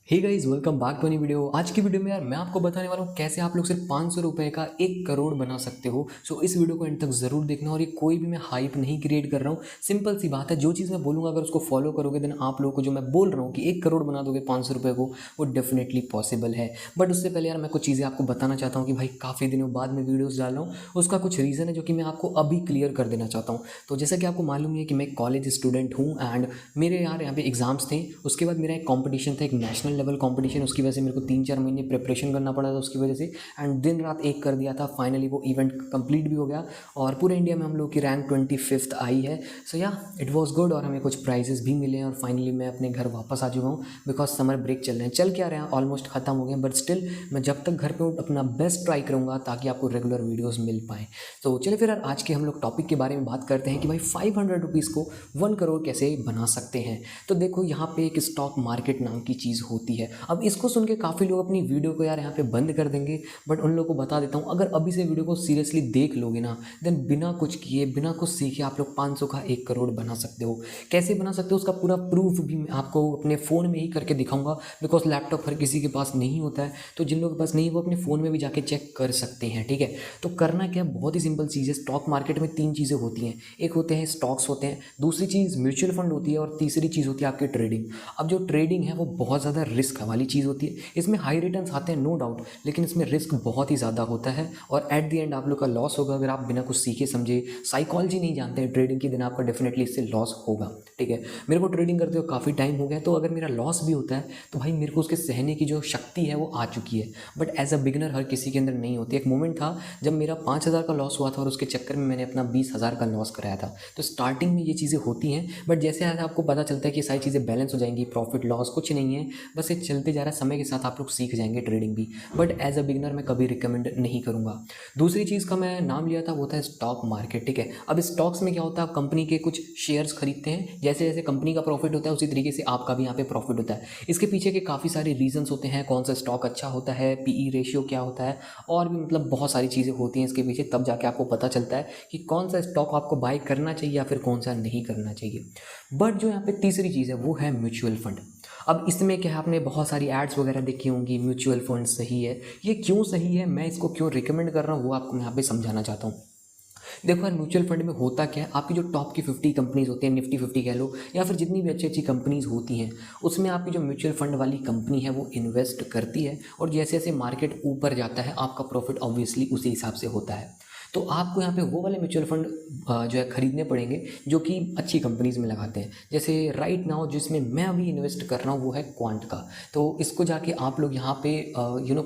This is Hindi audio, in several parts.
Hey guys, welcome back to any video. आज की वीडियो में यार मैं आपको बताने वाला हूँ कैसे आप लोग सिर्फ 500 रुपये का 1 करोड़ बना सकते हो। सो इस वीडियो को एंड तक ज़रूर देखना। और ये कोई भी मैं हाइप नहीं क्रिएट कर रहा हूँ, सिंपल सी बात है। जो चीज़ मैं बोलूँगा अगर उसको फॉलो करोगे देन आप लोगों को जो मैं बोल रहा हूँ कि 1 करोड़ बना दोगे 500 रुपये को, वो डेफिनेटली पॉसिबल है। बट उससे पहले यार मैं कुछ चीज़ें आपको बताना चाहता हूँ कि भाई काफ़ी दिनों बाद मैं वीडियोज़ डाल रहा हूँ, उसका कुछ रीज़न है जो कि मैं आपको अभी क्लियर कर देना चाहता हूँ। तो जैसा कि आपको मालूम है कि मैं कॉलेज स्टूडेंट हूँ एंड मेरे यार यहाँ पे एग्जाम्स थे। उसके बाद मेरा एक कॉम्पिटिशन था, एक नेशनल लेवल कॉम्पिटिशन। उसकी वजह से मेरे को 3-4 महीने प्रिपरेशन करना पड़ा था उसकी वजह से। एंड दिन रात एक कर दिया था। फाइनली वो इवेंट कंप्लीट भी हो गया और पूरे इंडिया में हम लोग की रैंक 25th आई है। सो या इट वाज गुड और हमें कुछ प्राइजेस भी मिले हैं। और फाइनली मैं अपने घर वापस आ चुका हूँ बिकॉज समर ब्रेक चल रहे हैं, चल क्या रहे हैं, ऑलमोस्ट खत्म हो गए। बट स्टिल मैं जब तक घर पे हूँ अपना बेस्ट ट्राई करूँगा ताकि आपको रेगुलर वीडियोज़ मिल पाएँ। तो चलिए फिर यार आज के हम लोग टॉपिक के बारे में बात करते हैं कि भाई 500 रुपीज़ को 1 करोड़ कैसे बना सकते हैं। तो देखो यहाँ पे एक स्टॉक मार्केट नाम की चीज़ होती है। अब इसको सुन के काफ़ी लोग अपनी वीडियो को यार यहाँ पे बंद कर देंगे, बट उन लोगों को बता देता हूँ, अगर अभी से वीडियो को सीरियसली देख लोगे ना देन बिना कुछ किए बिना कुछ सीखे आप लोग 500 का 1 करोड़ बना सकते हो। कैसे बना सकते हो उसका पूरा प्रूफ भी मैं आपको अपने फ़ोन में ही करके दिखाऊंगा। बिकॉज लैपटॉप हर किसी के पास नहीं होता है, तो जिन लोगों के पास नहीं वो अपने फ़ोन में भी जाके चेक कर सकते हैं। ठीक है, तो करना क्या है, बहुत ही सिंपल चीज़ है। स्टॉक मार्केट में 3 चीज़ें होती हैं। एक होते हैं स्टॉक्स होते हैं, दूसरी चीज़ म्यूचुअल फंड होती है और तीसरी चीज़ होती है आपकी ट्रेडिंग। अब जो ट्रेडिंग है वो बहुत ज़्यादा रिस्क वाली चीज़ होती है। इसमें हाई रिटर्न्स आते हैं नो डाउट, लेकिन इसमें रिस्क बहुत ही ज़्यादा होता है और एट द एंड आप लोग का लॉस होगा अगर आप बिना कुछ सीखे समझे साइकोलॉजी नहीं जानते हैं ट्रेडिंग की, दिन आपका डेफिनेटली इससे लॉस होगा। ठीक है, मेरे को ट्रेडिंग करते हुए काफ़ी टाइम हो गया, तो अगर मेरा लॉस भी होता है तो भाई मेरे को उसके सहने की जो शक्ति है वो आ चुकी है। बट एज अ बिगिनर हर किसी के अंदर नहीं होती। एक मोमेंट था जब मेरा 5,000 का लॉस हुआ था और उसके चक्कर में मैंने अपना 20,000 का लॉस कराया था। तो स्टार्टिंग में ये चीज़ें होती हैं, बट जैसे आज आपको पता चलता है कि सारी चीज़ें बैलेंस हो जाएंगी, प्रॉफिट लॉस कुछ नहीं है, बस ये चलते जा रहा है। समय के साथ आप लोग सीख जाएंगे ट्रेडिंग भी, बट एज अ बिगिनर मैं कभी रिकमेंड नहीं करूँगा। दूसरी चीज़ का मैं नाम लिया था वो था स्टॉक मार्केट। ठीक है, अब स्टॉक्स में क्या होता है, आप कंपनी के कुछ शेयर्स खरीदते हैं। जैसे जैसे कंपनी का प्रॉफिट होता है उसी तरीके से आपका भी यहाँ पे प्रॉफिट होता है। इसके पीछे के काफ़ी सारे रीजंस होते हैं, कौन सा स्टॉक अच्छा होता है, पीई रेशियो क्या होता है, और भी मतलब बहुत सारी चीज़ें होती हैं इसके पीछे। तब जाके आपको पता चलता है कि कौन सा स्टॉक आपको बाय करना चाहिए या फिर कौन सा नहीं करना चाहिए। बट जो यहाँ पे तीसरी चीज़ है वो है म्यूचुअल फंड। अब इसमें क्या है, आपने बहुत सारी एड्स वगैरह देखी होंगी, म्यूचुअल फंड सही है। ये क्यों सही है, मैं इसको क्यों रिकमेंड कर रहा हूँ वो आपको मैं यहाँ पे समझाना चाहता हूँ। देखो यार, म्यूचुअल फंड में होता क्या है, आपकी जो टॉप की 50 कंपनीज होती हैं, निफ्टी 50 कह लो, या फिर जितनी भी अच्छी अच्छी कंपनीज होती हैं, उसमें आपकी जो म्यूचुअल फंड वाली कंपनी है वो इन्वेस्ट करती है। और जैसे जैसे मार्केट ऊपर जाता है आपका प्रॉफिट ऑब्वियसली उसी हिसाब से होता है। तो आपको यहाँ पे वो वाले म्यूचुअल फंड जो है खरीदने पड़ेंगे जो कि अच्छी कंपनीज़ में लगाते हैं। जैसे राइट नाउ जिसमें मैं अभी इन्वेस्ट कर रहा हूँ वो है क्वांट का। तो इसको जाके आप लोग यहाँ पे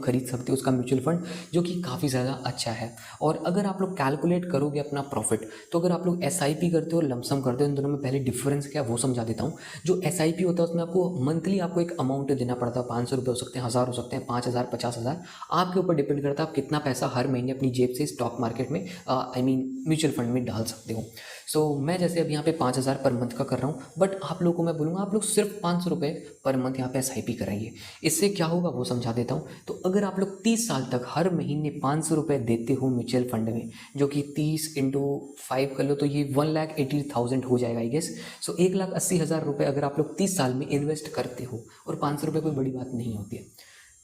खरीद सकते हो उसका म्यूचुअल फंड, जो कि काफ़ी ज़्यादा अच्छा है। और अगर आप लोग कैलकुलेट करोगे अपना प्रॉफिट, तो अगर आप लोग एसआईपी करते हो लमसम करते हो, इन दोनों में पहले डिफरेंस क्या है वो समझा देता हूँ। जो एसआईपी होता है उसमें आपको मंथली आपको एक अमाउंट देना पड़ता है। 500 रुपये हो सकते हैं, 1,000 हो सकते हैं, 5,000, 50,000, आपके ऊपर डिपेंड करता है आप कितना पैसा हर महीने अपनी जेब से स्टॉक मार्केट में म्यूचुअल फंड में डाल सकते हो। सो मैं जैसे अब यहाँ पे 5,000 पर मंथ का कर रहा हूँ, बट आप लोगों को मैं बोलूँगा आप लोग सिर्फ 500 रुपये पर मंथ यहाँ पे एसआईपी कराइए। इससे क्या होगा वो समझा देता हूँ। तो अगर आप लोग 30 साल तक हर महीने 500 रुपये देते हो म्यूचुअल फंड में, जो कि 30 इंटू 5 कर लो तो ये 1,80,000 हो जाएगा आई गेस। सो 1,80,000 रुपये अगर आप लोग 30 साल में इन्वेस्ट करते हो, और 500 रुपये कोई बड़ी बात नहीं होती है,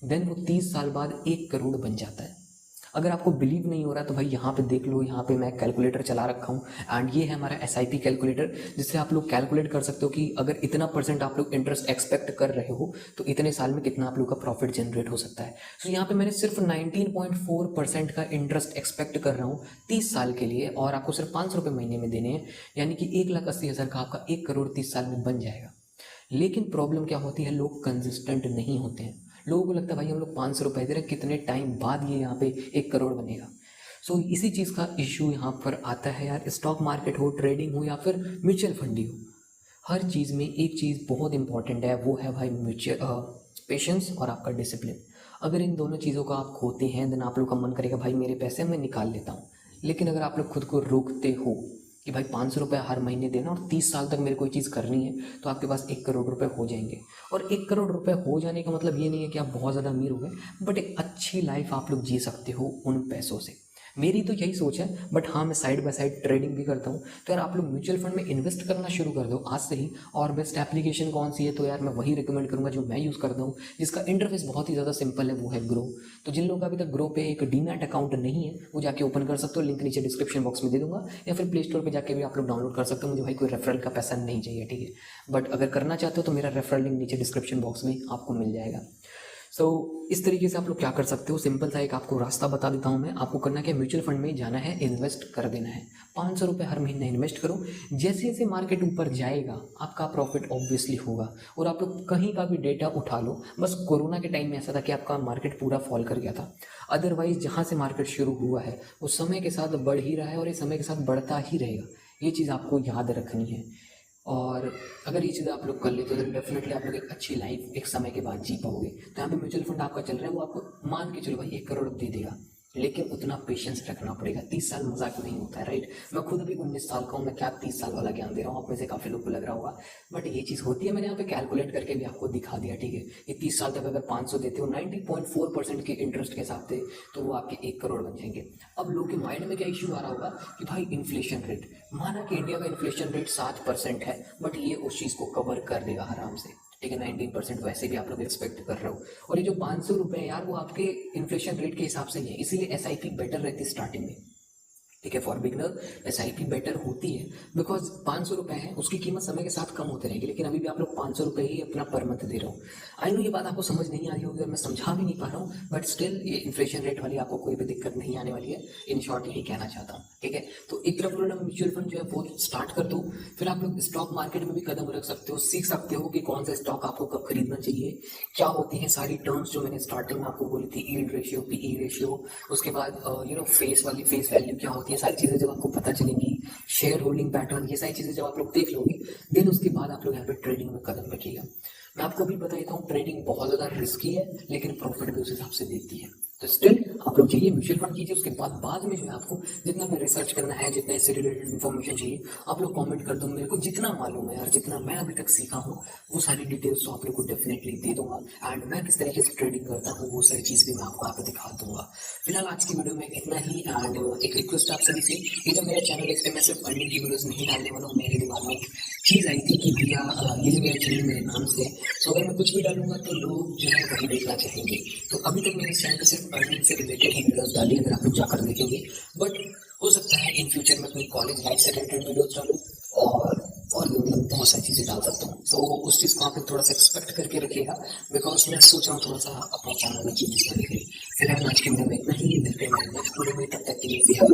देन वो 30 साल बाद 1 करोड़ बन जाता है। अगर आपको बिलीव नहीं हो रहा तो भाई यहाँ पे देख लो, यहाँ पे मैं कैलकुलेटर चला रखा हूँ एंड ये है हमारा एसआईपी कैलकुलेटर, जिससे आप लोग कैलकुलेट कर सकते हो कि अगर इतना परसेंट आप लोग इंटरेस्ट एक्सपेक्ट कर रहे हो तो इतने साल में कितना आप लोग का प्रॉफिट जनरेट हो सकता है। सो यहाँ पे मैंने सिर्फ 19.4% का इंटरेस्ट एक्सपेक्ट कर रहा हूँ 30 साल के लिए, और आपको सिर्फ 500 रुपये महीने में देने हैं, यानी कि 1,80,000 का आपका 1 करोड़ 30 साल में बन जाएगा। लेकिन प्रॉब्लम क्या होती है, लोग कंसिस्टेंट नहीं होते हैं। लोगों को लगता है भाई हम लोग 500 रुपये दे रहे हैं, कितने टाइम बाद ये यहाँ पे 1 करोड़ बनेगा। सो इसी चीज़ का इशू यहाँ पर आता है यार। स्टॉक मार्केट हो, ट्रेडिंग हो, या फिर म्यूचुअल फंड ही हो, हर चीज़ में एक चीज़ बहुत इंपॉर्टेंट है, वो है भाई म्यूचुअल पेशेंस और आपका डिसिप्लिन। अगर इन दोनों चीज़ों का आप खोते हैं देन आप लोग का मन करेगा भाई मेरे पैसे मैं निकाल लेता हूँ। लेकिन अगर आप लोग खुद को रोकते हो कि भाई 500 रुपये हर महीने देना और 30 साल तक मेरे कोई चीज़ करनी है, तो आपके पास 1 करोड़ रुपये हो जाएंगे। और 1 करोड़ रुपये हो जाने का मतलब ये नहीं है कि आप बहुत ज़्यादा अमीर हो गए, बट एक अच्छी लाइफ आप लोग जी सकते हो उन पैसों से। मेरी तो यही सोच है, बट हाँ मैं साइड बाय साइड ट्रेडिंग भी करता हूँ। तो यार आप लोग म्यूचुअल फंड में इन्वेस्ट करना शुरू कर दो आज से ही। और बेस्ट एप्लीकेशन कौन सी है, तो यार मैं वही रिकमेंड करूँगा जो मैं यूज़ करता हूँ, जिसका इंटरफेस बहुत ही ज़्यादा सिंपल है, वो है ग्रो। तो जिन लोगों का अभी तक ग्रो पे एक डीमैट अकाउंट नहीं है वो जाके ओपन कर सकते हो, लिंक नीचे डिस्क्रिप्शन बॉक्स में दे दूंगा, या फिर प्ले स्टोर पर जाके भी आप लोग डाउनलोड कर सकते हो। मुझे भाई कोई रेफरल का पैसा नहीं चाहिए, ठीक है, बट अगर करना चाहते हो तो मेरा रेफरल लिंक नीचे डिस्क्रिप्शन बॉक्स में आपको मिल जाएगा। सो इस तरीके से आप लोग क्या कर सकते हो, सिंपल सा एक आपको रास्ता बता देता हूँ मैं। आपको करना क्या है, म्यूचुअल फंड में जाना है, इन्वेस्ट कर देना है। 500 रुपये हर महीने इन्वेस्ट करो। जैसे जैसे मार्केट ऊपर जाएगा आपका प्रॉफिट ऑब्वियसली होगा। और आप लोग कहीं का भी डेटा उठा लो, बस कोरोना के टाइम में ऐसा था कि आपका मार्केट पूरा फॉल कर गया था। अदरवाइज जहाँ से मार्केट शुरू हुआ है वो समय के साथ बढ़ ही रहा है, और ये समय के साथ बढ़ता ही रहेगा। ये चीज़ आपको याद रखनी है। और अगर ये चीज़ आप लोग कर लेते हो तो डेफिनेटली आप लोग एक अच्छी लाइफ एक समय के बाद जी पाओगे। तो यहाँ पे म्यूचुअल फंड आपका चल रहा है, वो आपको मान के चलो भाई 1 करोड़ दे देगा, लेकिन उतना पेशेंस रखना पड़ेगा। 30 साल मजाक नहीं होता है, राइट। मैं खुद अभी 19 साल का हूँ, मैं क्या 30 साल वाला ज्ञान दे रहा हूँ, आप में से काफ़ी लोग को लग रहा होगा, बट ये चीज़ होती है। मैंने यहाँ पे कैलकुलेट करके भी आपको दिखा दिया, ठीक है। ये 30 साल तक अगर 500 देते हो 90.4% के इंटरेस्ट के हिसाब से, तो वो आपके 1 करोड़ बन जाएंगे। अब लोगों के माइंड में क्या इशू आ रहा होगा कि भाई इन्फ्लेशन रेट, माना कि इंडिया का इन्फ्लेशन रेट 7% है, बट ये उस चीज़ को कवर कर देगा आराम से, ठीक है। 19% वैसे भी आप लोग एक्सपेक्ट कर रहे हो। और ये जो 500 रुपये यार, वो आपके इन्फ्लेशन रेट के हिसाब से ही है, इसीलिए SIP बेटर रहती है स्टार्टिंग में, ठीक है। फॉर बिगनर SIP बेटर होती है, बिकॉज 500 रुपये है, उसकी कीमत समय के साथ कम होते रहेगी, लेकिन अभी भी आप लोग 500 रुपये ही अपना पर मंथ दे रहे हो। आई नो ये बात आपको समझ नहीं आ रही होगी और मैं समझा भी नहीं पा रहा हूँ, बट स्टिल ये इन्फ्लेशन रेट वाली आपको कोई भी दिक्कत नहीं आने वाली है। इन शॉर्ट यही कहना चाहता हूँ, ठीक है। तो एक तरफ उन्होंने म्यूचुअल फंड जो है वो स्टार्ट कर दो, फिर आप लोग स्टॉक मार्केट में भी कदम रख सकते हो, सीख सकते हो कि कौन सा स्टॉक आपको कब खरीदना चाहिए, क्या होती हैं सारी टर्म्स जो मैंने स्टार्टिंग में आपको बोली थी, यील्ड रेशियो, PE रेशियो, उसके बाद फेस वैल्यू क्या होती है, सारी चीज़ें जब आपको पता चलेंगी, शेयर होल्डिंग पैटर्न, ये सारी चीज़ें जब आप लोग देख लोगे, देन उसके बाद आप लोग यहाँ पे ट्रेडिंग में कदम रखिएगा। मैं आपको अभी बता देता हूँ, ट्रेडिंग बहुत ज़्यादा रिस्की है, लेकिन प्रॉफिट भी उस हिसाब से देती है। तो स्टिल आप लोग चाहिए म्यूचुअल फंड कीजिए, उसके बाद में जो है आपको जितना भी रिसर्च करना है, जितना इससे रिलेटेड इन्फॉर्मेशन चाहिए, आप लोग कमेंट कर दो। मेरे को जितना मालूम है यार, जितना मैं अभी तक सीखा हूँ, वो सारी डिटेल्स तो आप लोग को डेफिनेटली दे दूंगा। एंड मैं किस तरीके से ट्रेडिंग करता हूँ वो सारी चीज़ भी मैं आपको यहाँ पे दिखा दूंगा। फिलहाल आज की वीडियो में इतना ही। एंड एक रिक्वेस्ट आप सभी से, ये जो मेरा चैनल है इस पर मैं सिर्फ अर्निंग की वीडियोज नहीं डालने वाला हूँ। मेरे दिमाग में एक चीज़ आई थी कि भैया ये जो मेरा चैनल मेरे नाम से है, तो अगर मैं कुछ भी डालूंगा तो लोग जो है वही देखना चाहेंगे। तो अभी तक मैंने इस चैनल पर सिर्फ अर्निंग से रिलेटेड ही वीडियोज डाली, अगर आप लोग जाकर देखेंगे, बट हो सकता है इन फ्यूचर में अपनी कॉलेज लाइफ से रिलेटेड वीडियोज डालूँ, और भी मतलब बहुत सारी चीज़ें डाल सकता हूँ। तो उस चीज़ को आप लोग थोड़ा सा एक्सपेक्ट करके रखिएगा, बिकॉज मैं सोच रहा हूँ थोड़ा सा अपने चैनल में चेंजेस करने के लिए। फिलहाल आज के वीडियो में इतना ही, मिलते हैं नेक्स्ट वीडियो में, तब तक के लिए